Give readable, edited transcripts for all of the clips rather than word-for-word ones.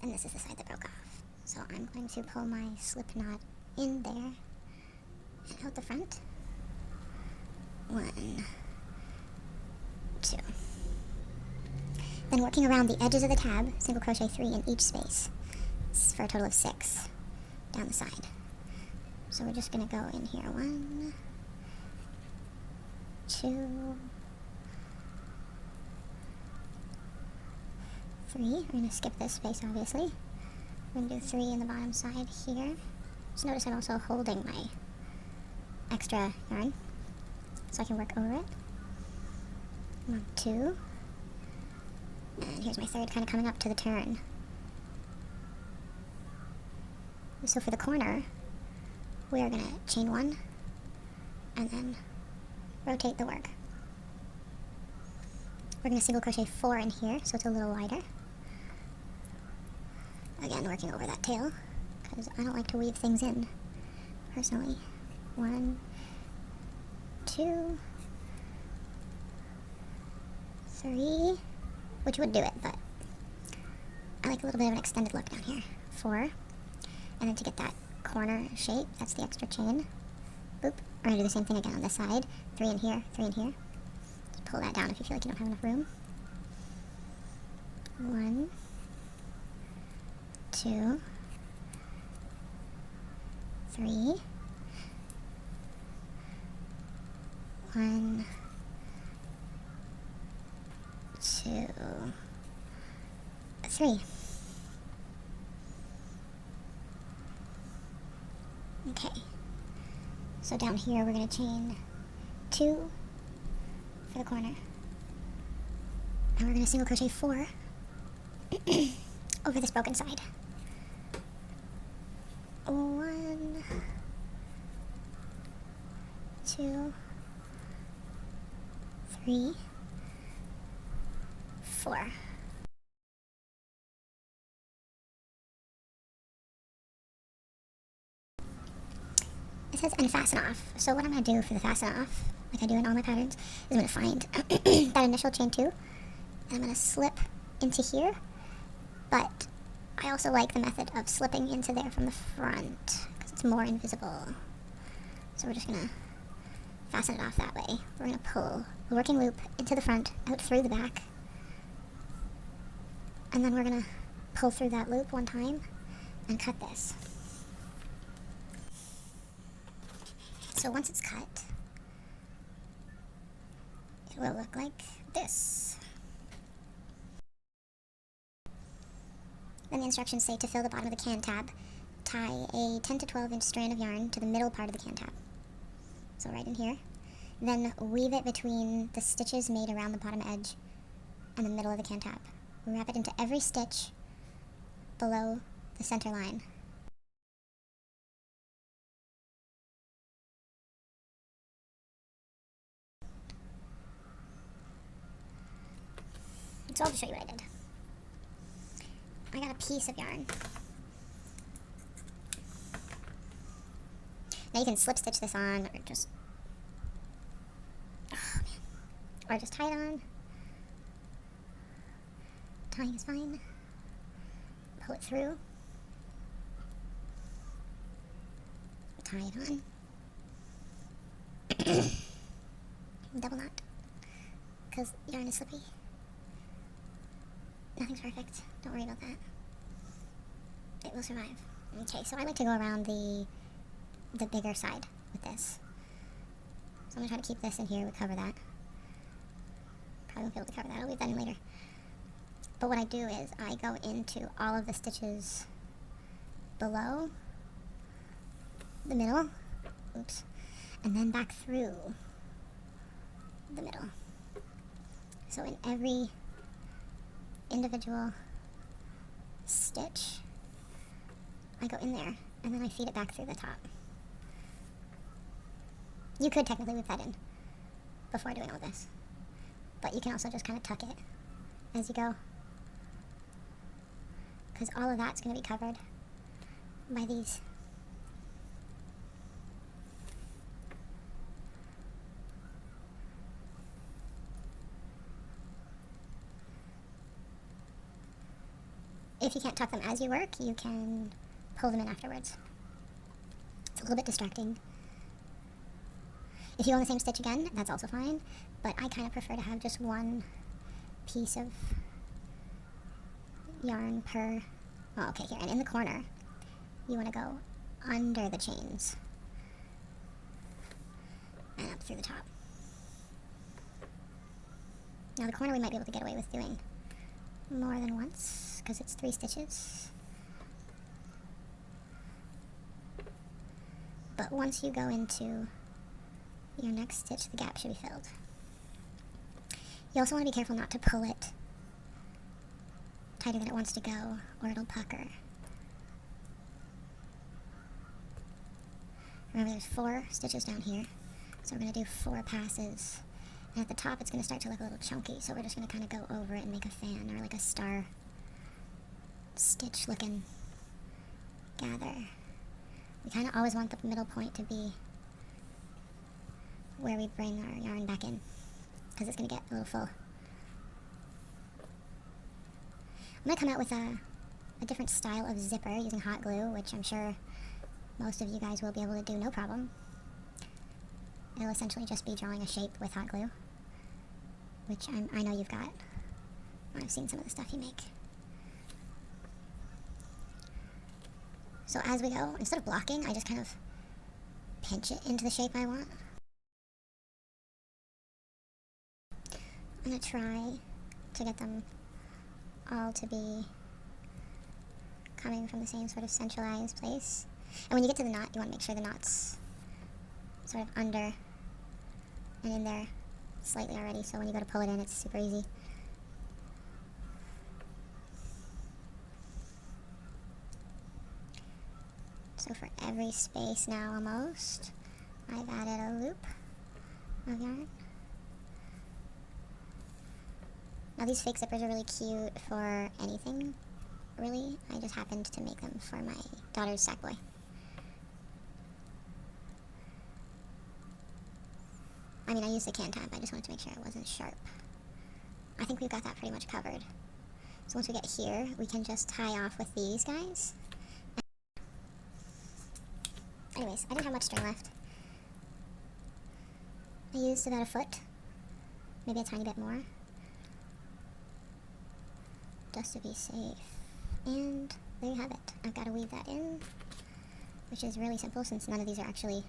And this is the side that broke off. So I'm going to pull my slip knot in there and out the front. 1, 2. Then working around the edges of the tab, single crochet 3 in each space. This is for a total of 6 down the side. So we're just going to go in here. 1, 2, 3. We're going to skip this space, obviously. We're going to do 3 in the bottom side here. Just notice I'm also holding my extra yarn so I can work over it. 1, 2. And here's my third, kind of coming up to the turn. So for the corner, we are going to chain 1 and then rotate the work. We're going to single crochet 4 in here, so it's a little wider. Again, working over that tail, because I don't like to weave things in, personally. 1, 2, 3, which would do it, but I like a little bit of an extended look down here. 4, and then to get that corner shape, that's the extra chain. Boop. We're going to do the same thing again on this side. 3 in here, 3 in here. Just pull that down if you feel like you don't have enough room. 1, 2, 3, 1, 2, 3. Okay, so down here we're going to chain 2 for the corner, and we're going to single crochet 4 over this broken side. 1, 2, 3, 4. It says and fasten off. So what I'm going to do for the fasten off, like I do in all my patterns, is I'm going to find that initial chain 2, and I'm going to slip into here, but I also like the method of slipping into there from the front, because it's more invisible. So we're just going to fasten it off that way. We're going to pull the working loop into the front, out through the back, and then we're going to pull through that loop one time and cut this. So once it's cut, it will look like this. Then the instructions say to fill the bottom of the can tab, tie a 10 to 12 inch strand of yarn to the middle part of the can tab. So right in here. Then weave it between the stitches made around the bottom edge and the middle of the can tab. Wrap it into every stitch below the center line. So I'll just show you what I did. I got a piece of yarn. Now you can slip stitch this on, or just, or just tie it on. Tying is fine. Pull it through. Tie it on. Double knot, because yarn is slippy. Nothing's perfect. Don't worry about that. It will survive. Okay, so I like to go around the bigger side with this. So I'm going to try to keep this in here. We'll cover that. Probably won't be able to cover that. I'll leave that in later. But what I do is I go into all of the stitches below the middle. Oops. And then back through the middle. So in every individual stitch, I go in there, and then I feed it back through the top. You could technically weave that in before doing all this, but you can also just kind of tuck it as you go, because all of that's going to be covered by these. if you can't tuck them as you work, you can pull them in afterwards. It's a little bit distracting. If you go on the same stitch again, that's also fine, but I kind of prefer to have just one piece of yarn per, oh, okay, here, and in the corner, you want to go under the chains and up through the top. Now the corner we might be able to get away with doing more than once, because it's 3 stitches. But once you go into your next stitch, the gap should be filled. You also want to be careful not to pull it tighter than it wants to go, or it'll pucker. Remember, there's 4 stitches down here, so we're going to do 4 passes. And at the top, it's going to start to look a little chunky, so we're just going to kind of go over it and make a fan, or like a star stitch looking gather. We kind of always want the middle point to be where we bring our yarn back in, because it's going to get a little full. I'm going to come out with a different style of zipper using hot glue, which I'm sure most of you guys will be able to do no problem. It'll essentially just be drawing a shape with hot glue, which I know you've got. I've seen some of the stuff you make. So as we go, instead of blocking, I just kind of pinch it into the shape I want. I'm going to try to get them all to be coming from the same sort of centralized place. And when you get to the knot, you want to make sure the knot's sort of under and in there slightly already, so when you go to pull it in, it's super easy. So for every space now almost, I've added a loop of yarn. Now these fake zippers are really cute for anything, really. I just happened to make them for my daughter's sack boy. I mean, I used a can tab, I just wanted to make sure it wasn't sharp. I think we've got that pretty much covered. So once we get here, we can just tie off with these guys. Anyways, I didn't have much string left. I used about a foot, maybe a tiny bit more, just to be safe. And there you have it. I've got to weave that in, which is really simple since none of these are actually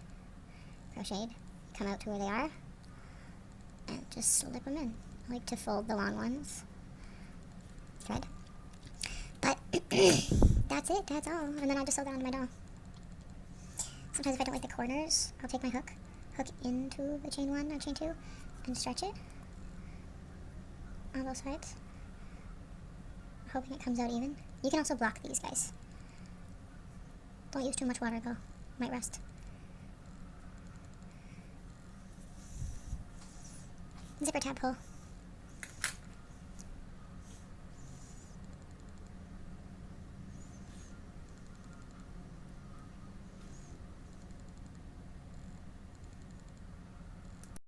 crocheted. Come out to where they are, and just slip them in. I like to fold the long ones. Thread. But that's it, that's all. And then I'll just sew that onto my doll. Sometimes if I don't like the corners, I'll take my hook into the chain 1 or chain 2, and stretch it on both sides, hoping it comes out even. You can also block these guys. Don't use too much water though, might rust. Zipper tab pull.